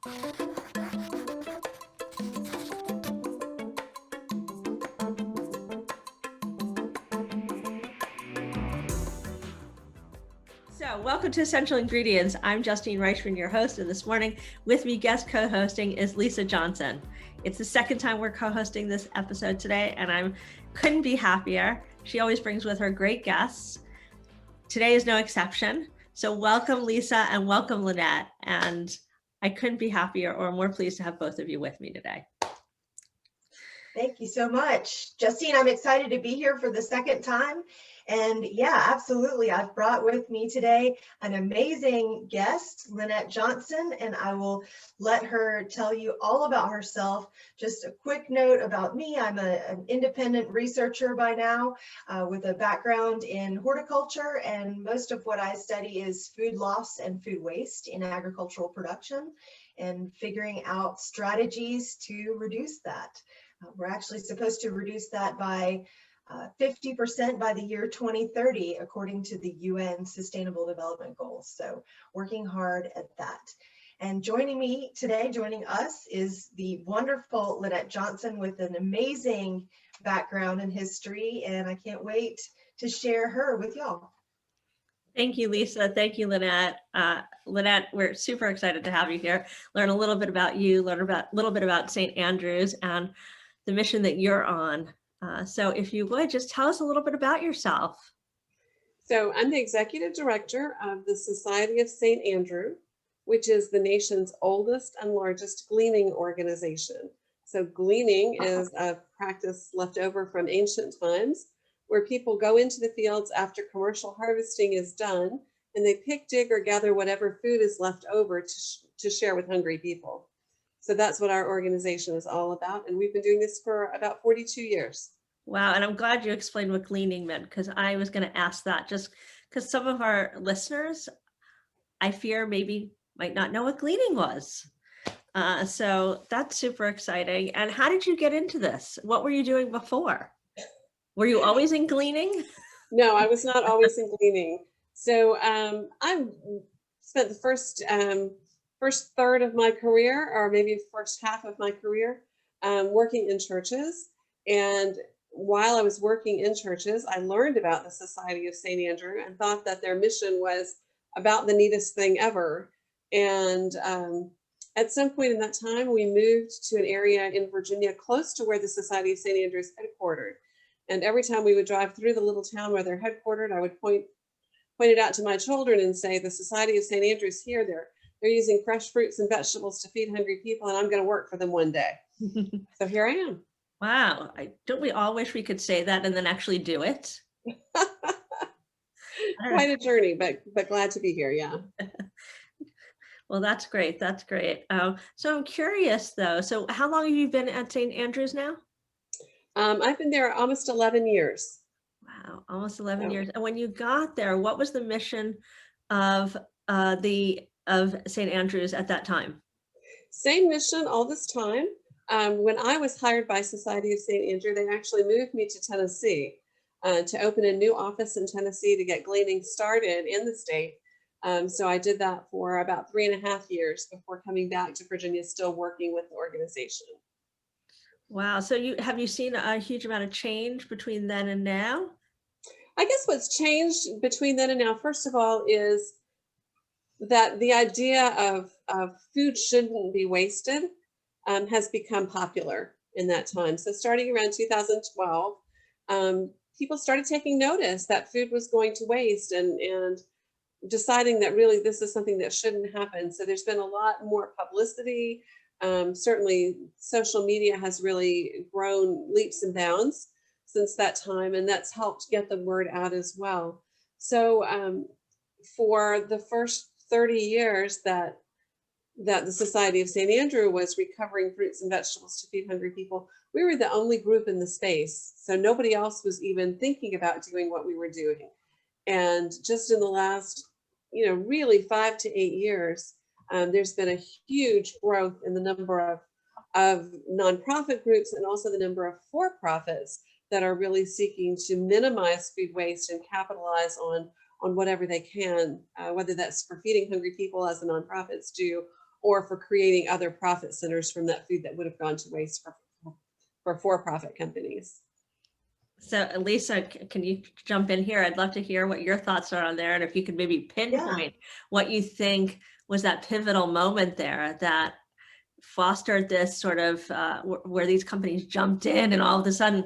So welcome to Essential Ingredients. I'm Justine Reichman, your host, and this morning with me guest co-hosting is Lynette Johnson. It's the second time we're co-hosting this episode today, and I couldn't be happier. She always brings with her great guests. Today is no exception. So welcome, Lisa, and welcome, Lynette. And I couldn't be happier or more pleased to have both of you with me today. Thank you so much. Justine, I'm excited to be here for the second time. And yeah, absolutely. I've brought with me today an amazing guest, Lynette Johnson, and I will let her tell you all about herself. Just a quick note about me. I'm an independent researcher by now with a background in horticulture, and most of what I study is food loss and food waste in agricultural production and figuring out strategies to reduce that. We're actually supposed to reduce that by 50% by the year 2030, according to the UN Sustainable Development Goals. So working hard at that. And joining me today, joining us, is the wonderful Lynette Johnson with an amazing background and history. And I can't wait to share her with y'all. Thank you, Lisa. Thank you, Lynette. Lynette, we're super excited to have you here. Learn a little bit about you, learn a little bit about St. Andrews and the mission that you're on. So if you would, just tell us a little bit about yourself. So I'm the executive director of the Society of St. Andrew, which is the nation's oldest and largest gleaning organization. So gleaning is a practice left over from ancient times where people go into the fields after commercial harvesting is done and they pick, dig, or gather whatever food is left over to share with hungry people. So that's what our organization is all about. And we've been doing this for about 42 years. Wow. And I'm glad you explained what gleaning meant, because I was going to ask that, just because some of our listeners, I fear, maybe might not know what gleaning was. So that's super exciting. And how did you get into this? What were you doing before? Were you always in gleaning? No, I was not always in gleaning. So I spent the first third of my career, or maybe the first half of my career, working in churches. And while I was working in churches, I learned about the Society of St. Andrew and thought that their mission was about the neatest thing ever. And at some point in that time, we moved to an area in Virginia close to where the Society of St. Andrew is headquartered. And every time we would drive through the little town where they're headquartered, I would point it out to my children and say, the Society of St. Andrew's here. They're using fresh fruits and vegetables to feed hungry people, and I'm going to work for them one day. So here I am. Wow. Don't we all wish we could say that and then actually do it? Quite a journey, but glad to be here. Yeah. Well, that's great. That's great. So I'm curious though. So how long have you been at St. Andrews now? I've been there almost 11 years. Wow. Almost 11 years. And when you got there, what was the mission of St. Andrews at that time? Same mission all this time. When I was hired by Society of St. Andrew, they actually moved me to Tennessee to open a new office in Tennessee to get gleaning started in the state. So I did that for about 3.5 years before coming back to Virginia, still working with the organization. Wow. So have you seen a huge amount of change between then and now? I guess what's changed between then and now, first of all, is that the idea of food shouldn't be wasted has become popular in that time. So starting around 2012, people started taking notice that food was going to waste and deciding that really this is something that shouldn't happen. So there's been a lot more publicity. Certainly social media has really grown leaps and bounds since that time, and that's helped get the word out as well. So for the first 30 years that the Society of St. Andrew was recovering fruits and vegetables to feed hungry people, we were the only group in the space. So nobody else was even thinking about doing what we were doing. And just in the last, really 5 to 8 years, there's been a huge growth in the number of nonprofit groups and also the number of for-profits that are really seeking to minimize food waste and capitalize on whatever they can, whether that's for feeding hungry people as the nonprofits do, or for creating other profit centers from that food that would have gone to waste for for-profit companies. So Lisa, can you jump in here? I'd love to hear what your thoughts are on there. And if you could maybe pinpoint what you think was that pivotal moment there that fostered this sort of where these companies jumped in and all of a sudden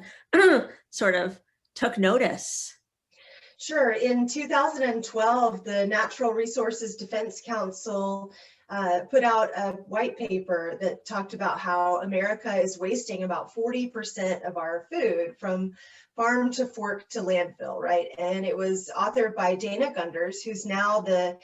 sort of took notice. Sure. In 2012, the Natural Resources Defense Council put out a white paper that talked about how America is wasting about 40% of our food from farm to fork to landfill, right? And it was authored by Dana Gunders, who's now the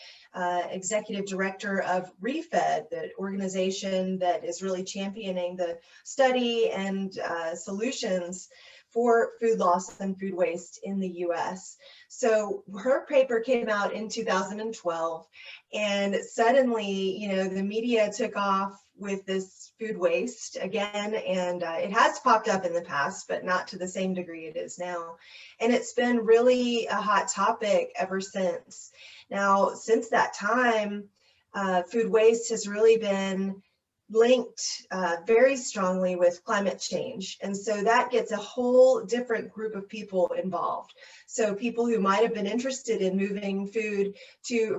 executive director of ReFed, the organization that is really championing the study and solutions for food loss and food waste in the US. So her paper came out in 2012, and suddenly, the media took off with this food waste again, and it has popped up in the past, but not to the same degree it is now. And it's been really a hot topic ever since. Now, since that time, food waste has really been linked very strongly with climate change. And so that gets a whole different group of people involved. So people who might have been interested in moving food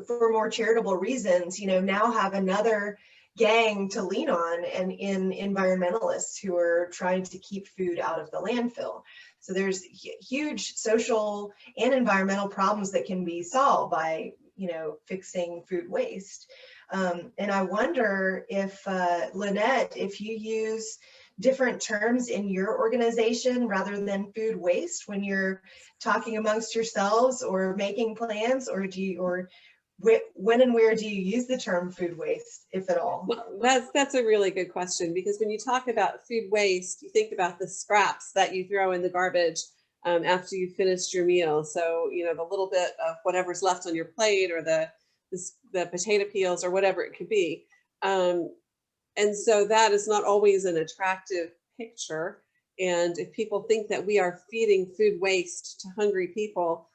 for more charitable reasons, now have another gang to lean on, and in environmentalists who are trying to keep food out of the landfill. So there's huge social and environmental problems that can be solved by, fixing food waste. And I wonder if, Lynette, if you use different terms in your organization rather than food waste when you're talking amongst yourselves or making plans, or when and where do you use the term food waste, if at all? Well, that's a really good question, because when you talk about food waste, you think about the scraps that you throw in the garbage after you finished your meal. So, the little bit of whatever's left on your plate, or the potato peels, or whatever it could be. And so that is not always an attractive picture. And if people think that we are feeding food waste to hungry people,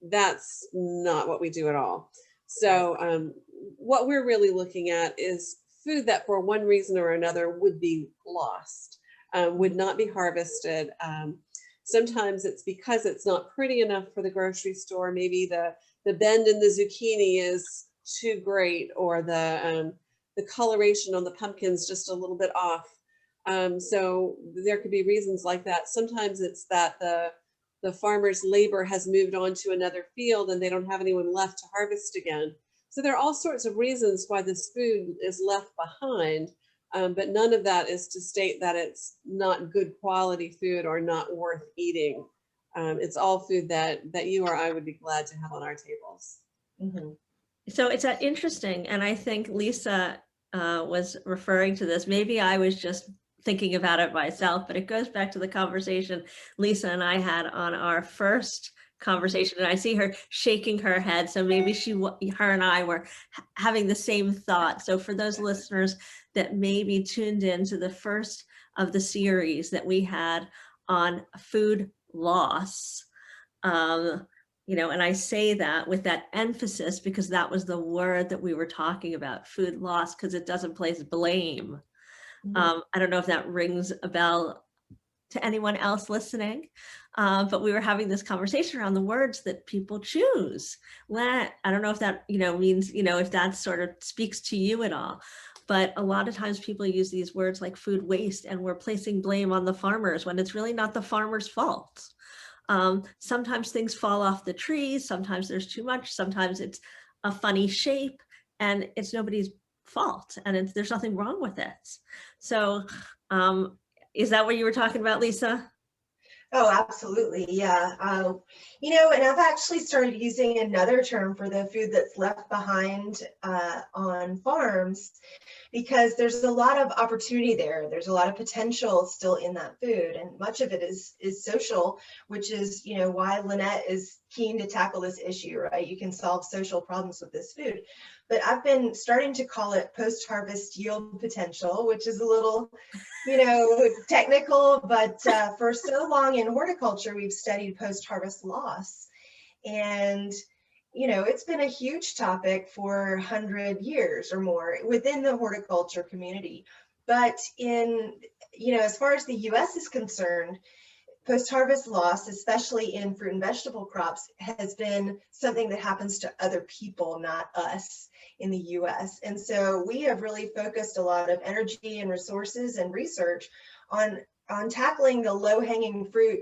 that's not what we do at all. So what we're really looking at is food that for one reason or another would be lost, would not be harvested. Sometimes it's because it's not pretty enough for the grocery store. Maybe the bend in the zucchini is too great, or the coloration on the pumpkin's just a little bit off. So there could be reasons like that. Sometimes it's that the farmer's labor has moved on to another field and they don't have anyone left to harvest again. So there are all sorts of reasons why this food is left behind, but none of that is to state that it's not good quality food or not worth eating. It's all food that you or I would be glad to have on our tables. Mm-hmm. So it's interesting, and I think Lisa was referring to this. Maybe I was just thinking about it myself, but it goes back to the conversation Lisa and I had on our first conversation, and I see her shaking her head. So maybe her and I were having the same thought. So for those listeners that maybe tuned in to the first of the series that we had on food loss, and I say that with that emphasis because that was the word that we were talking about, food loss, because it doesn't place blame. I don't know if that rings a bell to anyone else listening, but we were having this conversation around the words that people choose. I don't know if that, means, if that sort of speaks to you at all, but a lot of times people use these words like food waste, and we're placing blame on the farmers when it's really not the farmer's fault. Sometimes things fall off the trees, sometimes there's too much, sometimes it's a funny shape, and it's nobody's fault, and there's nothing wrong with it. So is that what you were talking about, Lisa? Oh, absolutely. Yeah. And I've actually started using another term for the food that's left behind on farms, because there's a lot of opportunity there. There's a lot of potential still in that food, and much of it is social, which is, why Lynette is keen to tackle this issue, right? You can solve social problems with this food. But I've been starting to call it post-harvest yield potential, which is a little, technical, but for so long in horticulture, we've studied post-harvest loss. And you know, it's been a huge topic for 100 years or more within the horticulture community. But in, you know, as far as the US is concerned, post-harvest loss, especially in fruit and vegetable crops, has been something that happens to other people, not us in the US. And so we have really focused a lot of energy and resources and research on tackling the low-hanging fruit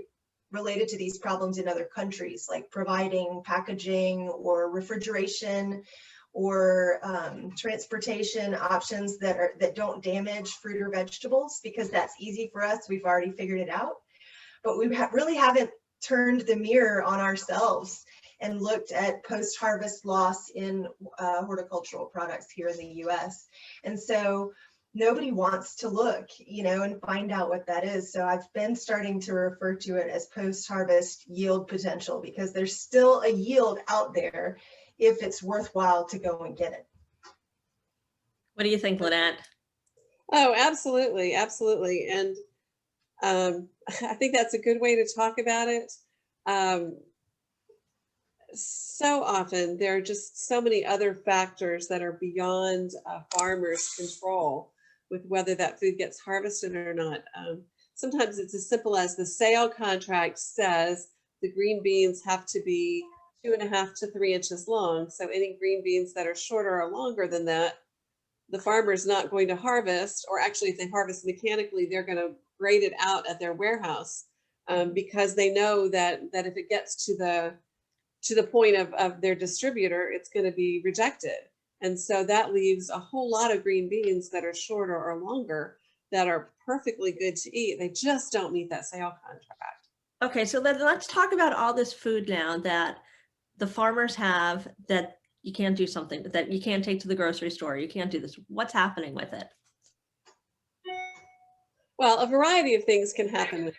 related to these problems in other countries, like providing packaging or refrigeration or transportation options that don't damage fruit or vegetables, because that's easy for us. We've already figured it out. But we really haven't turned the mirror on ourselves and looked at post-harvest loss in horticultural products here in the US. And so nobody wants to look, you know, and find out what that is. So I've been starting to refer to it as post-harvest yield potential, because there's still a yield out there if it's worthwhile to go and get it. What do you think, Lynette? Oh, absolutely, absolutely. And I think that's a good way to talk about it. So often there are just so many other factors that are beyond farmers' control with whether that food gets harvested or not. Sometimes it's as simple as the sale contract says the green beans have to be 2.5 to 3 inches long. So any green beans that are shorter or longer than that, the farmer is not going to harvest, or actually if they harvest mechanically, they're going to grade it out at their warehouse because they know that if it gets to the point of their distributor, it's going to be rejected. And so that leaves a whole lot of green beans that are shorter or longer that are perfectly good to eat. They just don't meet that sale contract. Okay, so let's talk about all this food now that the farmers have that you can't do something, that you can't take to the grocery store. You can't do this. What's happening with it? Well, a variety of things can happen with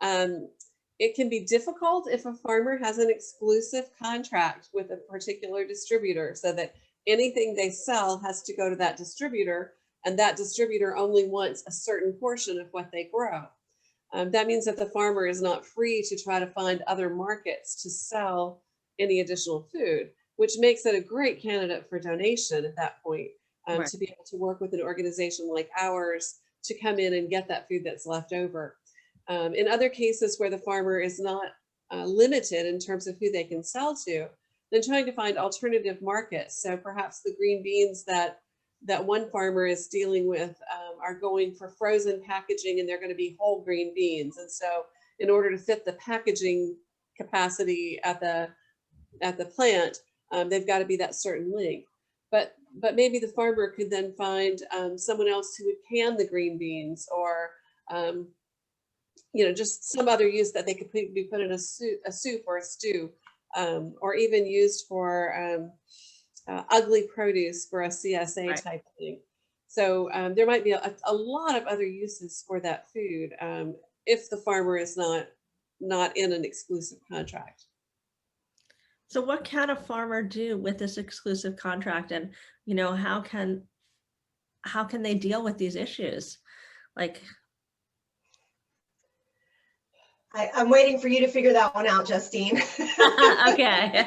it. It can be difficult if a farmer has an exclusive contract with a particular distributor, so that anything they sell has to go to that distributor, and that distributor only wants a certain portion of what they grow. That means that the farmer is not free to try to find other markets to sell any additional food, which makes it a great candidate for donation at that point, Right. to be able to work with an organization like ours to come in and get that food that's left over. In other cases where the farmer is not limited in terms of who they can sell to, then trying to find alternative markets. So perhaps the green beans that one farmer is dealing with are going for frozen packaging, and they're going to be whole green beans. And so in order to fit the packaging capacity at the plant, they've got to be that certain length. But maybe the farmer could then find someone else who would can the green beans, or just some other use that they could be put in a soup or a stew, or even used for ugly produce for a CSA Right. type thing. So there might be a lot of other uses for that food if the farmer is not in an exclusive contract. So what can a farmer do with this exclusive contract, and how can they deal with these issues? Like, I'm waiting for you to figure that one out, Justine. okay.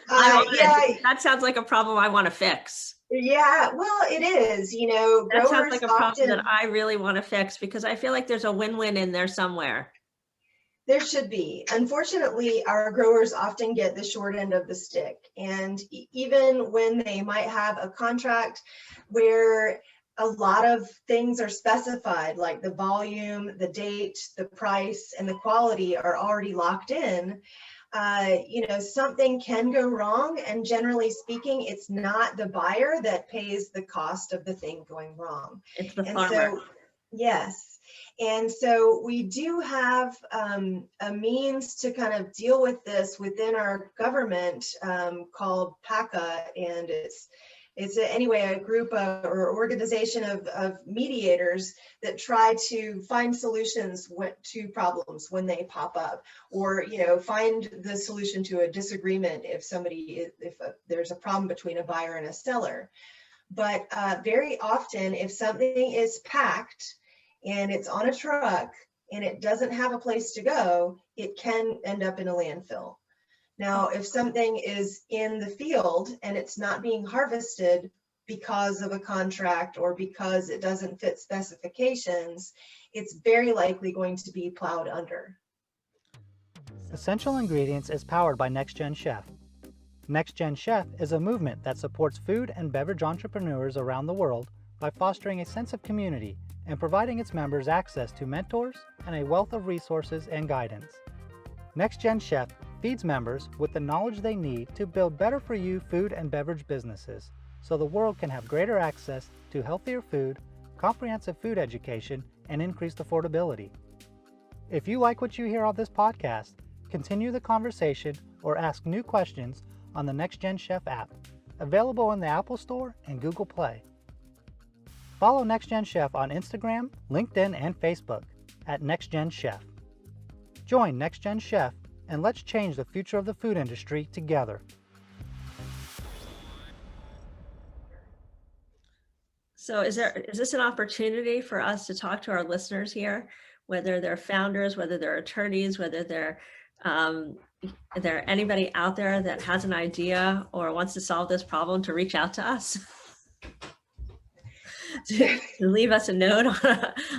That sounds like a problem I want to fix. Yeah, well, it is, That sounds like a problem often, that I really want to fix, because I feel like there's a win-win in there somewhere. there should be. Unfortunately, our growers often get the short end of the stick. And even when they might have a contract where a lot of things are specified, like the volume, the date, the price, and the quality are already locked in, something can go wrong. And generally speaking, it's not the buyer that pays the cost of the thing going wrong. It's the And farmer. so, yes. And so we do have a means to kind of deal with this within our government called PACA, and it's a group or organization of mediators that try to find solutions to problems when they pop up, or find the solution to a disagreement if there's a problem between a buyer and a seller. But very often, if something is packed and it's on a truck and it doesn't have a place to go, it can end up in a landfill. Now, if something is in the field and it's not being harvested because of a contract or because it doesn't fit specifications, it's very likely going to be plowed under. Essential Ingredients is powered by Next Gen Chef. Next Gen Chef is a movement that supports food and beverage entrepreneurs around the world by fostering a sense of community and providing its members access to mentors and a wealth of resources and guidance. Next Gen Chef feeds members with the knowledge they need to build better for you food and beverage businesses so the world can have greater access to healthier food, comprehensive food education, and increased affordability. If you like what you hear on this podcast, continue the conversation or ask new questions on the Next Gen Chef app, available in the Apple Store and Google Play. Follow Next Gen Chef on Instagram, LinkedIn, and Facebook at Next Gen Chef. Join Next Gen Chef and let's change the future of the food industry together. So is this an opportunity for us to talk to our listeners here, whether they're founders, whether they're attorneys, whether they're anybody out there that has an idea or wants to solve this problem, to reach out to us? to leave us a note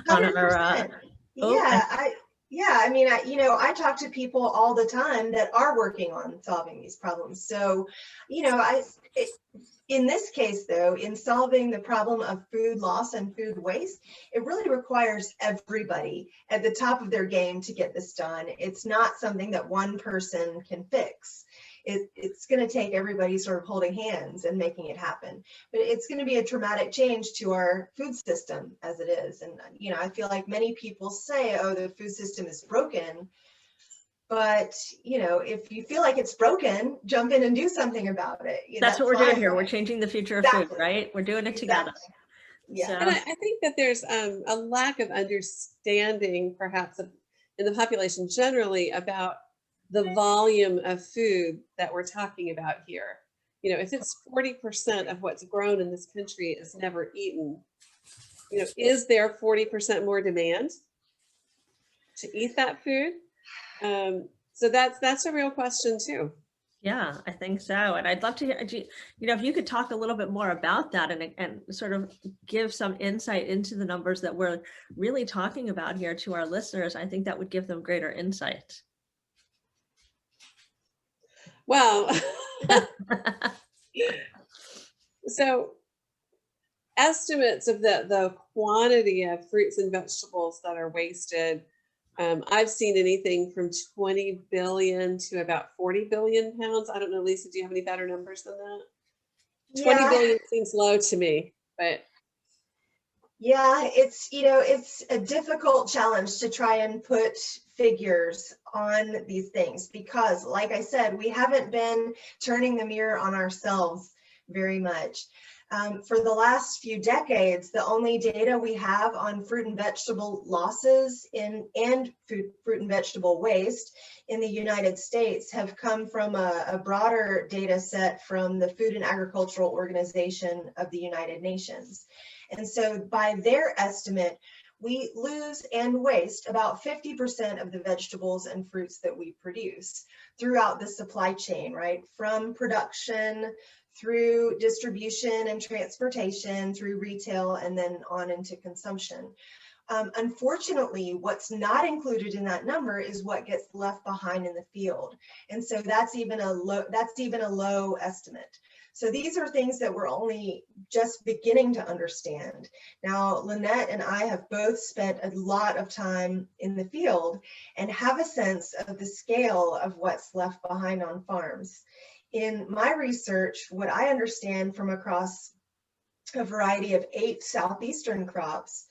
on our I talk to people all the time that are working on solving these problems. So, in this case, though, in solving the problem of food loss and food waste, it really requires everybody at the top of their game to get this done. It's not something that one person can fix. It's going to take everybody sort of holding hands and making it happen. But it's going to be a traumatic change to our food system as it is. And, I feel like many people say, oh, the food system is broken. But, if you feel like it's broken, jump in and do something about it. That's what we're doing here. We're changing the future of food, right? We're doing it together. Yeah. So. And I think that there's a lack of understanding, perhaps, in the population generally about the volume of food that we're talking about here. If it's 40% of what's grown in this country is never eaten, is there 40% more demand to eat that food? So that's a real question too. Yeah, I think so. And I'd love to hear, if you could talk a little bit more about that and sort of give some insight into the numbers that we're really talking about here to our listeners. I think that would give them greater insight. Well, so estimates of the quantity of fruits and vegetables that are wasted, I've seen anything from 20 billion to about 40 billion pounds. I don't know, Lisa, do you have any better numbers than that? 20 billion seems low to me, but. Yeah, it's a difficult challenge to try and put figures on these things because, like I said, we haven't been turning the mirror on ourselves very much. For the last few decades, the only data we have on fruit and vegetable losses and fruit and vegetable waste in the United States have come from a broader data set from the Food and Agricultural Organization of the United Nations. And so by their estimate, we lose and waste about 50% of the vegetables and fruits that we produce throughout the supply chain, right? From production through distribution and transportation, through retail, and then on into consumption. Unfortunately, what's not included in that number is what gets left behind in the field. And so that's even a low estimate. So these are things that we're only just beginning to understand. Now, Lynette and I have both spent a lot of time in the field and have a sense of the scale of what's left behind on farms. In my research, what I understand from across a variety of 8 southeastern crops,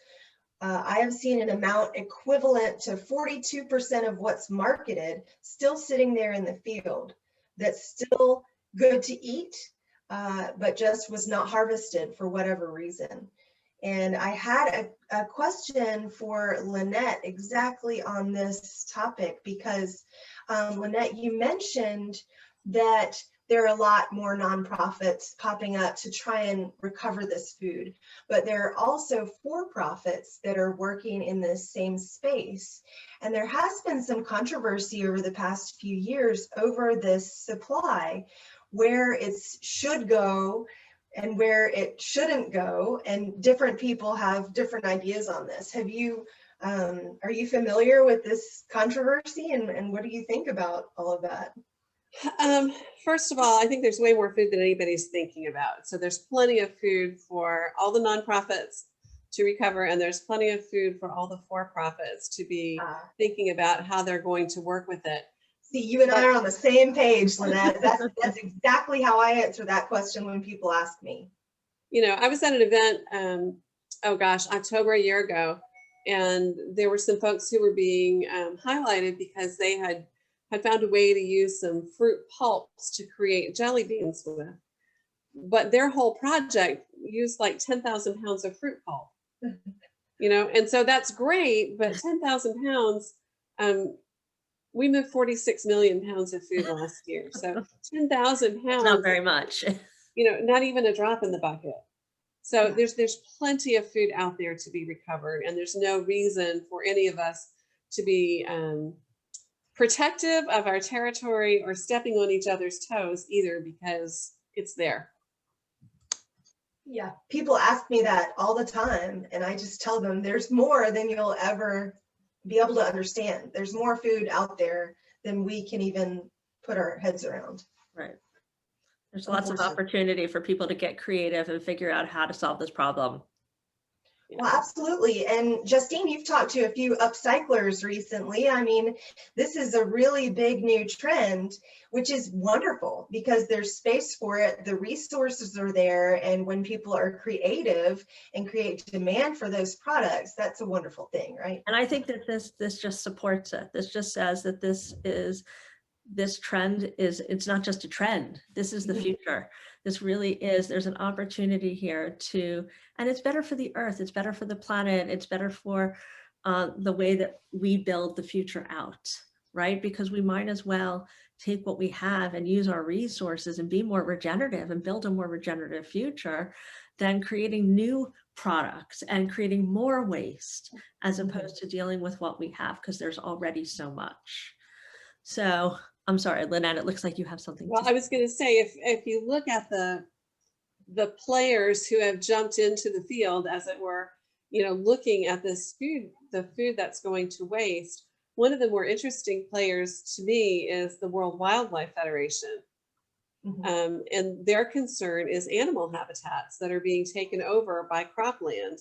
I have seen an amount equivalent to 42% of what's marketed still sitting there in the field that's still good to eat, but just was not harvested for whatever reason. And I had a question for Lynette exactly on this topic because Lynette, you mentioned that there are a lot more nonprofits popping up to try and recover this food, but there are also for-profits that are working in this same space. And there has been some controversy over the past few years over this supply, where it should go and where it shouldn't go, and different people have different ideas on this. Are you familiar with this controversy, and what do you think about all of that? First of all, I think there's way more food than anybody's thinking about. So there's plenty of food for all the nonprofits to recover, and there's plenty of food for all the for-profits to be thinking about how they're going to work with it. See, you and I are on the same page, Lynette. That's exactly how I answer that question when people ask me. You know, I was at an event, October a year ago, and there were some folks who were being highlighted because they had found a way to use some fruit pulps to create jelly beans with. But their whole project used like 10,000 pounds of fruit pulp. You know, and so that's great, but 10,000 pounds, we moved 46 million pounds of food last year. So 10,000 pounds, not very much. You know, not even a drop in the bucket. So there's plenty of food out there to be recovered, and there's no reason for any of us to be protective of our territory or stepping on each other's toes either, because it's there. Yeah, people ask me that all the time, and I just tell them there's more than you'll ever be able to understand. There's more food out there than we can even put our heads around. Right. There's lots of opportunity for people to get creative and figure out how to solve this problem. Well, absolutely. And Justine, you've talked to a few upcyclers recently. I mean, this is a really big new trend, which is wonderful because there's space for it. The resources are there. And when people are creative and create demand for those products, that's a wonderful thing, right? And I think that this just supports it. This just says that this trend it's not just a trend. This is the future. This really is, there's an opportunity here and it's better for the earth, it's better for the planet, it's better for the way that we build the future out, right? Because we might as well take what we have and use our resources and be more regenerative and build a more regenerative future than creating new products and creating more waste as opposed to dealing with what we have, because there's already so much. So I'm sorry, Lynette, it looks like you have something. Well, I was going to say, if you look at the players who have jumped into the field, as it were, you know, looking at this food, the food that's going to waste, one of the more interesting players to me is the World Wildlife Federation. And their concern is animal habitats that are being taken over by cropland.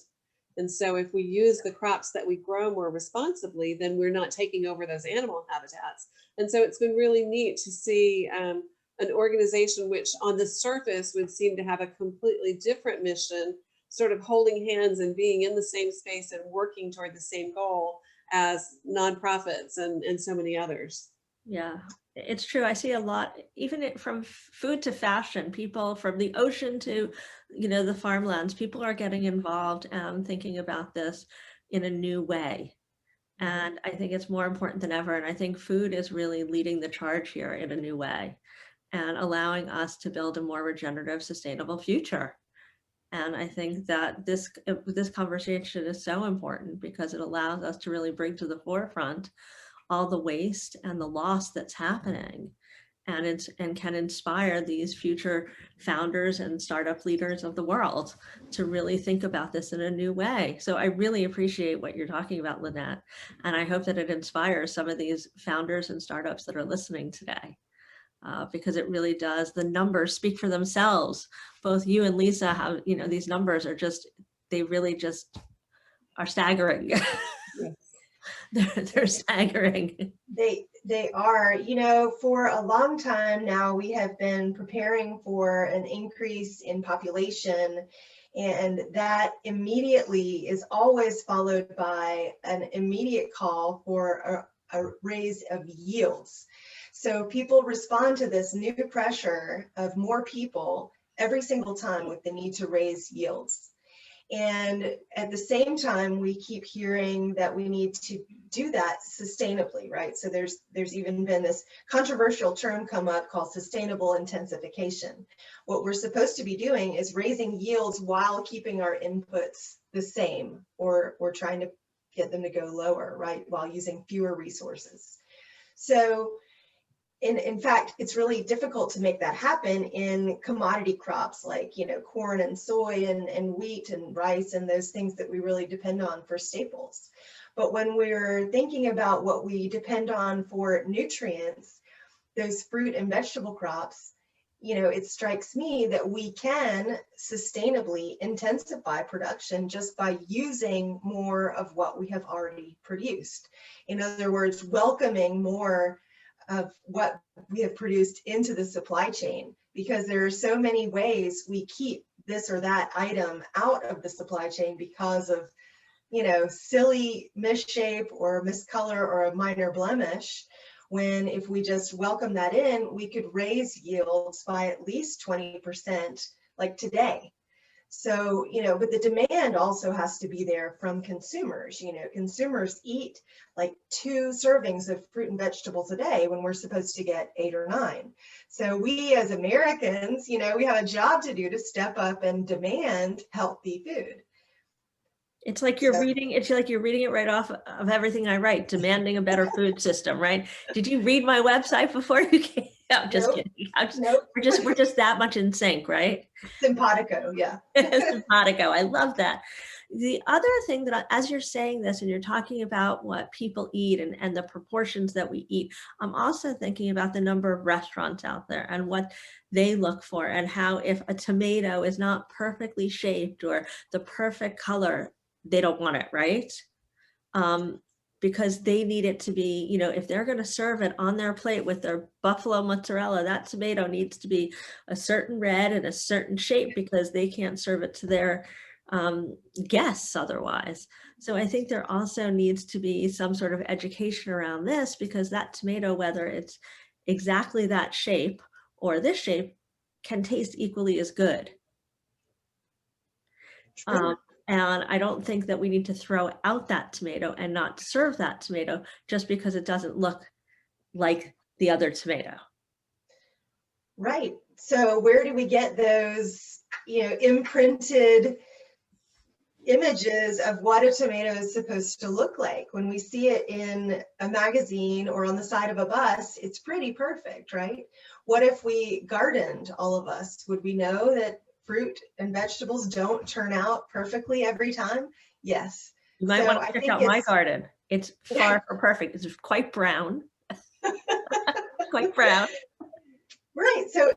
And so if we use the crops that we grow more responsibly, then we're not taking over those animal habitats. And so it's been really neat to see an organization which on the surface would seem to have a completely different mission, sort of holding hands and being in the same space and working toward the same goal as nonprofits and so many others. Yeah, it's true. I see a lot, even from food to fashion, people from the ocean to, you know, the farmlands, people are getting involved and thinking about this in a new way. And I think it's more important than ever. And I think food is really leading the charge here in a new way and allowing us to build a more regenerative, sustainable future. And I think that this conversation is so important because it allows us to really bring to the forefront all the waste and the loss that's happening, and can inspire these future founders and startup leaders of the world to really think about this in a new way. So I really appreciate what you're talking about, Lynette, and I hope that it inspires some of these founders and startups that are listening today, because it really does. The numbers speak for themselves. Both you and Lisa have, you know, these numbers are just, they really just are staggering. They're staggering. They are, you know, for a long time now, we have been preparing for an increase in population, and that immediately is always followed by an immediate call for a raise of yields. So people respond to this new pressure of more people every single time with the need to raise yields. And at the same time, we keep hearing that we need to do that sustainably, right? So there's even been this controversial term come up called sustainable intensification. What we're supposed to be doing is raising yields while keeping our inputs the same, or trying to get them to go lower, right? While using fewer resources. So in fact, it's really difficult to make that happen in commodity crops like, corn and soy and wheat and rice and those things that we really depend on for staples. But when we're thinking about what we depend on for nutrients, those fruit and vegetable crops, it strikes me that we can sustainably intensify production just by using more of what we have already produced. In other words, welcoming more of what we have produced into the supply chain, because there are so many ways we keep this or that item out of the supply chain because of, silly misshape or miscolor or a minor blemish, when if we just welcome that in, we could raise yields by at least 20% like today. So, but the demand also has to be there from consumers. Consumers eat like 2 servings of fruit and vegetables a day when we're supposed to get 8 or 9. So we as Americans, we have a job to do to step up and demand healthy food. It's like you're reading it right off of everything I write, demanding a better food system, right? Did you read my website before you came? I'm just kidding. We're just that much in sync, right? Simpatico, yeah. Simpatico. I love that. The other thing that as you're saying this and you're talking about what people eat and the proportions that we eat, I'm also thinking about the number of restaurants out there and what they look for, and how if a tomato is not perfectly shaped or the perfect color, they don't want it, right? Because they need it to be, if they're going to serve it on their plate with their buffalo mozzarella, that tomato needs to be a certain red and a certain shape, because they can't serve it to their guests otherwise. So I think there also needs to be some sort of education around this, because that tomato, whether it's exactly that shape or this shape, can taste equally as good. And I don't think that we need to throw out that tomato and not serve that tomato just because it doesn't look like the other tomato. Right. So where do we get those, imprinted images of what a tomato is supposed to look like? When we see it in a magazine or on the side of a bus, it's pretty perfect, right? What if we gardened, all of us? Would we know that fruit and vegetables don't turn out perfectly every time? Yes. You might want to check out my garden. It's far from perfect. It's quite brown. Quite brown. Right. So,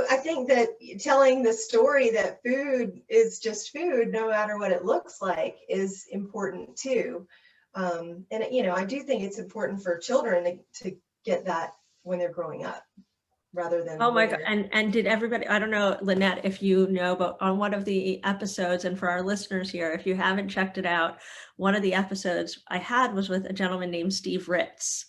I think that telling the story that food is just food, no matter what it looks like, is important too. And, I do think it's important for children to get that when they're growing up, rather than. Oh my God. And did everybody, I don't know, Lynette, if you know, but on one of the episodes, and for our listeners here, if you haven't checked it out, one of the episodes I had was with a gentleman named Steve Ritz.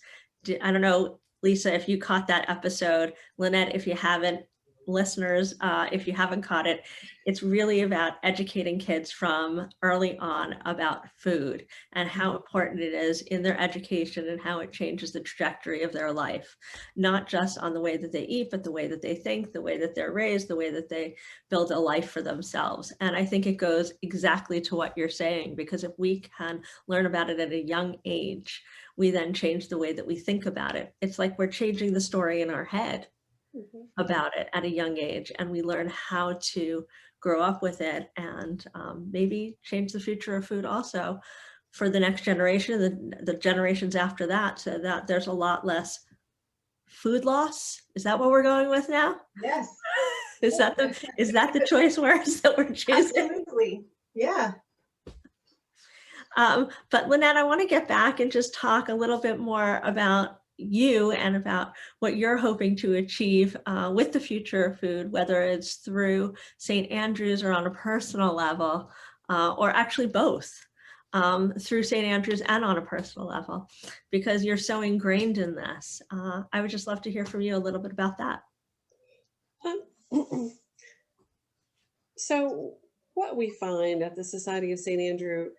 I don't know, Lisa, if you caught that episode. Lynette, if you haven't, listeners, if you haven't caught it, it's really about educating kids from early on about food and how important it is in their education and how it changes the trajectory of their life, not just on the way that they eat, but the way that they think, the way that they're raised, the way that they build a life for themselves. And I think it goes exactly to what you're saying, because if we can learn about it at a young age, we then change the way that we think about it. It's like we're changing the story in our head about it at a young age, and we learn how to grow up with it and maybe change the future of food also for the next generation, the generations after that, so that there's a lot less food loss. Is that what we're going with now? Yes. Is that the choice words that we're choosing? Absolutely. Yeah. But Lynette, I want to get back and just talk a little bit more about you and about what you're hoping to achieve with the future of food, whether it's through St. Andrews or on a personal level, or actually both, through St. Andrews and on a personal level, because you're so ingrained in this. I would just love to hear from you a little bit about that. So what we find at the Society of St. Andrew,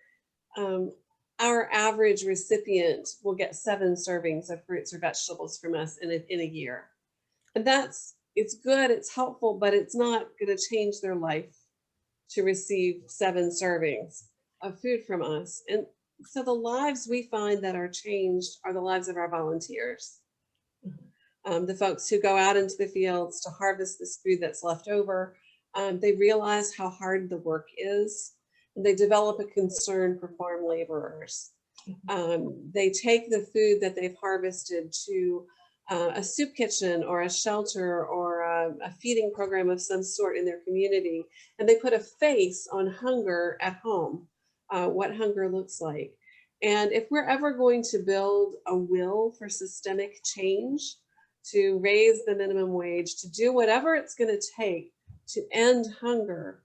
our average recipient will get 7 servings of fruits or vegetables from us in a year. And it's good, it's helpful, but it's not going to change their life to receive 7 servings of food from us. And so the lives we find that are changed are the lives of our volunteers. The folks who go out into the fields to harvest this food that's left over, they realize how hard the work is, and they develop a concern for farm laborers. They take the food that they've harvested to a soup kitchen or a shelter or a feeding program of some sort in their community, and they put a face on hunger at home, what hunger looks like. And if we're ever going to build a will for systemic change, to raise the minimum wage, to do whatever it's going to take to end hunger,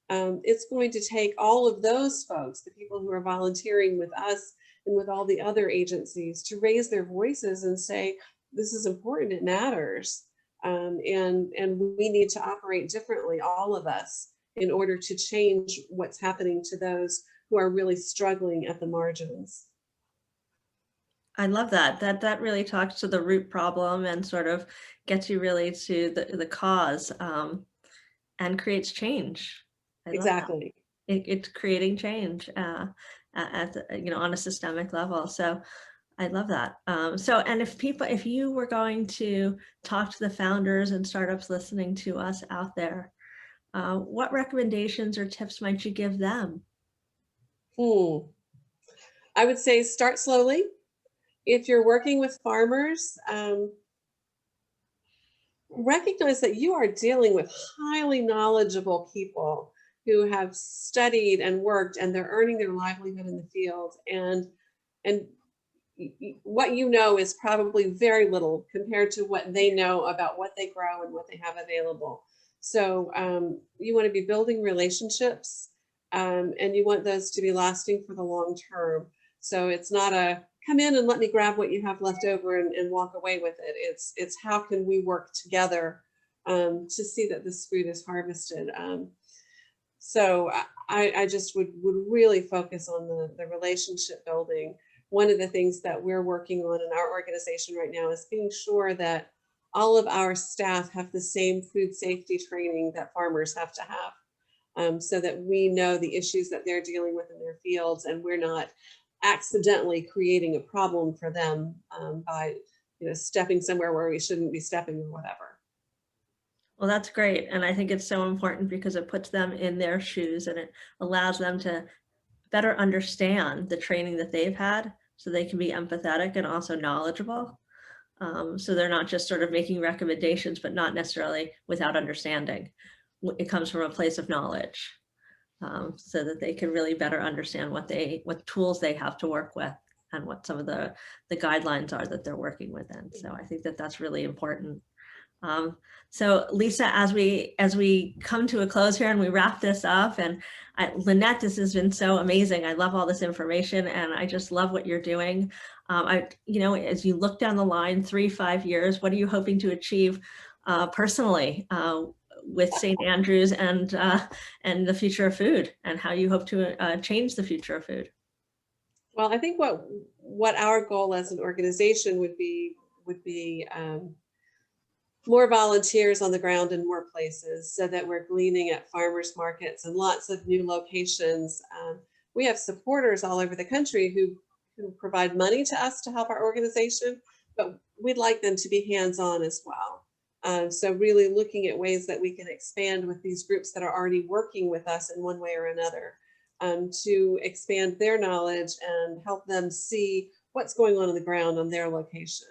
it's going to take all of those folks, the people who are volunteering with us and with all the other agencies, to raise their voices and say, this is important, it matters. And we need to operate differently, all of us, in order to change what's happening to those who are really struggling at the margins. I love that. That really talks to the root problem and sort of gets you really to the cause, and creates change. Exactly. It's creating change at the, on a systemic level. So I love that. So, and if you were going to talk to the founders and startups listening to us out there, what recommendations or tips might you give them? I would say start slowly. If you're working with farmers, recognize that you are dealing with highly knowledgeable people who have studied and worked, and they're earning their livelihood in the field. And what you know is probably very little compared to what they know about what they grow and what they have available. So you want to be building relationships, and you want those to be lasting for the long term. So it's not a come in and let me grab what you have left over and walk away with it. It's how can we work together to see that this food is harvested. So I just would really focus on the relationship building. One of the things that we're working on in our organization right now is being sure that all of our staff have the same food safety training that farmers have to have, so that we know the issues that they're dealing with in their fields, and we're not accidentally creating a problem for them by stepping somewhere where we shouldn't be stepping or whatever. Well, that's great. And I think it's so important because it puts them in their shoes and it allows them to better understand the training that they've had so they can be empathetic and also knowledgeable. So they're not just sort of making recommendations, but not necessarily without understanding. It comes from a place of knowledge. So that they can really better understand what tools they have to work with and what some of the guidelines are that they're working within. So I think that's really important. So Lisa, as we come to a close here and we wrap this up, and Lynette, this has been so amazing. I love all this information and I just love what you're doing. As you look down the line, 3-5 years, what are you hoping to achieve personally with St. Andrews and the future of food, and how you hope to change the future of food? Well, I think what our goal as an organization would be more volunteers on the ground in more places, so that we're gleaning at farmers markets and lots of new locations. We have supporters all over the country who provide money to us to help our organization, but we'd like them to be hands-on as well. So really looking at ways that we can expand with these groups that are already working with us in one way or another, to expand their knowledge and help them see what's going on the ground on their location.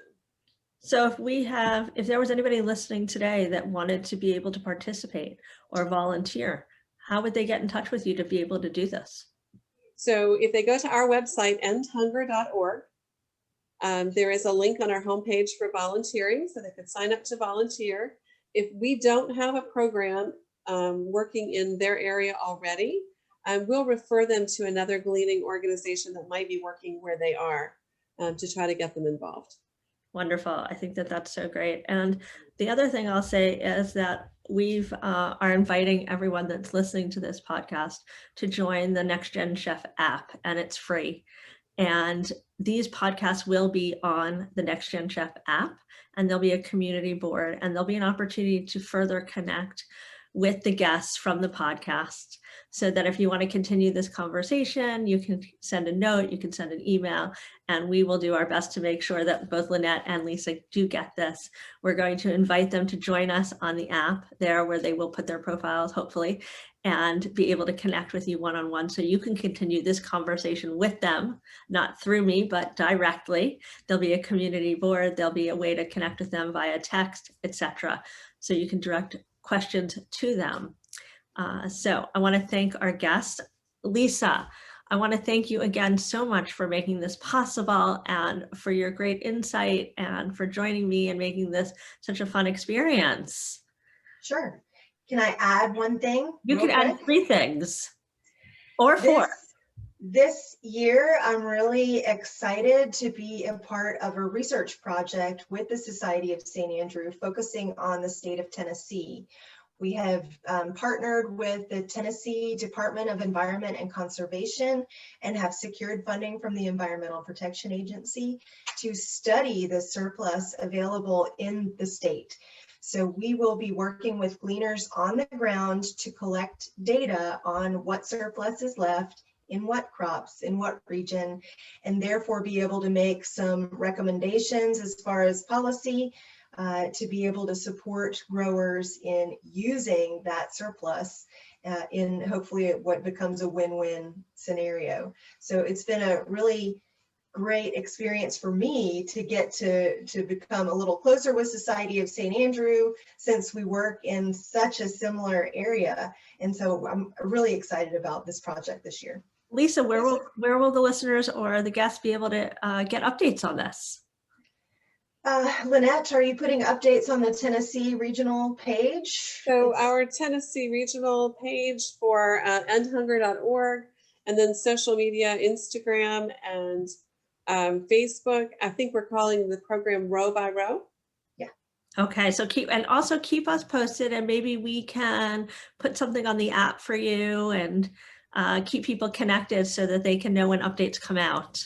So if there was anybody listening today that wanted to be able to participate or volunteer, how would they get in touch with you to be able to do this? So if they go to our website, endhunger.org, there is a link on our homepage for volunteering, so they could sign up to volunteer. If we don't have a program working in their area already, we'll refer them to another gleaning organization that might be working where they are, to try to get them involved. Wonderful. I think that that's so great. And the other thing I'll say is that we've are inviting everyone that's listening to this podcast to join the Next Gen Chef app, and it's free. And these podcasts will be on the Next Gen Chef app, and there'll be a community board, and there'll be an opportunity to further connect with the guests from the podcast, so that if you want to continue this conversation, you can send a note, you can send an email, and we will do our best to make sure that both Lynette and Lisa do get this. We're going to invite them to join us on the app there, where they will put their profiles, hopefully, and be able to connect with you one-on-one, so you can continue this conversation with them, not through me, but directly. There'll be a community board, there'll be a way to connect with them via text, etc. So you can direct questions to them. So I want to thank our guest, Lisa. I want to thank you again so much for making this possible, and for your great insight, and for joining me and making this such a fun experience. Sure. Can I add one thing? You can add 3 things or 4. This year, I'm really excited to be a part of a research project with the Society of St. Andrew, focusing on the state of Tennessee. We have partnered with the Tennessee Department of Environment and Conservation and have secured funding from the Environmental Protection Agency to study the surplus available in the state. So we will be working with gleaners on the ground to collect data on what surplus is left, in what crops, in what region, and therefore be able to make some recommendations as far as policy to be able to support growers in using that surplus in hopefully what becomes a win-win scenario. So it's been a really great experience for me to get to become a little closer with Society of St. Andrew, since we work in such a similar area. And so I'm really excited about this project this year. Lisa, where will the listeners or the guests be able to get updates on this? Lynette, are you putting updates on the Tennessee regional page? So our Tennessee regional page for endhunger.org, and then social media, Instagram and Facebook. I think we're calling the program Row by Row. Yeah. Okay, so keep us posted, and maybe we can put something on the app for you and keep people connected so that they can know when updates come out.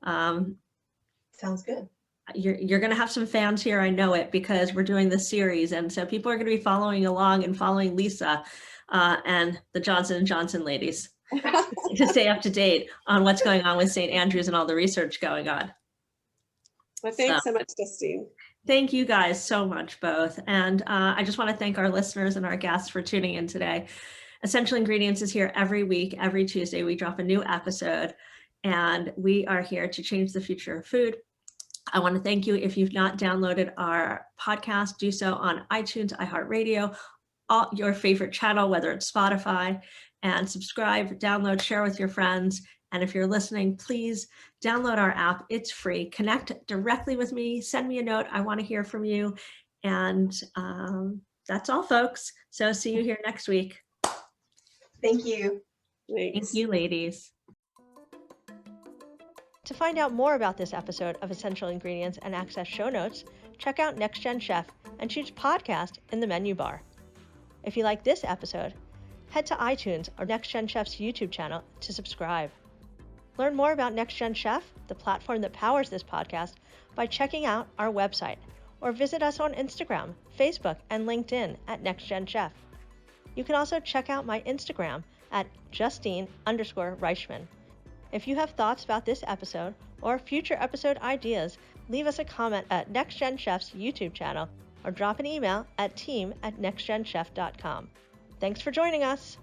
Sounds good. You're going to have some fans here, I know it, because we're doing this series, and so people are going to be following along and following Lisa and the Johnson & Johnson ladies to stay up to date on what's going on with St. Andrews and all the research going on. Well, thanks so much, Justine. Thank you guys so much, both. And I just want to thank our listeners and our guests for tuning in today. Essential Ingredients is here every week. Every Tuesday, we drop a new episode, and we are here to change the future of food. I want to thank you. If you've not downloaded our podcast, do so on iTunes, iHeartRadio, your favorite channel, whether it's Spotify, and subscribe, download, share with your friends. And if you're listening, please download our app. It's free. Connect directly with me. Send me a note. I want to hear from you. And that's all, folks. So see you here next week. Thank you. Thanks. Thank you, ladies. To find out more about this episode of Essential Ingredients and access show notes, check out Next Gen Chef and choose podcast in the menu bar. If you like this episode, head to iTunes or Next Gen Chef's YouTube channel to subscribe. Learn more about Next Gen Chef, the platform that powers this podcast, by checking out our website, or visit us on Instagram, Facebook, and LinkedIn at Next Gen Chef. You can also check out my Instagram at Justine_Reichman. If you have thoughts about this episode or future episode ideas, leave us a comment at Next Gen Chef's YouTube channel or drop an email at team@nextgenchef.com. Thanks for joining us.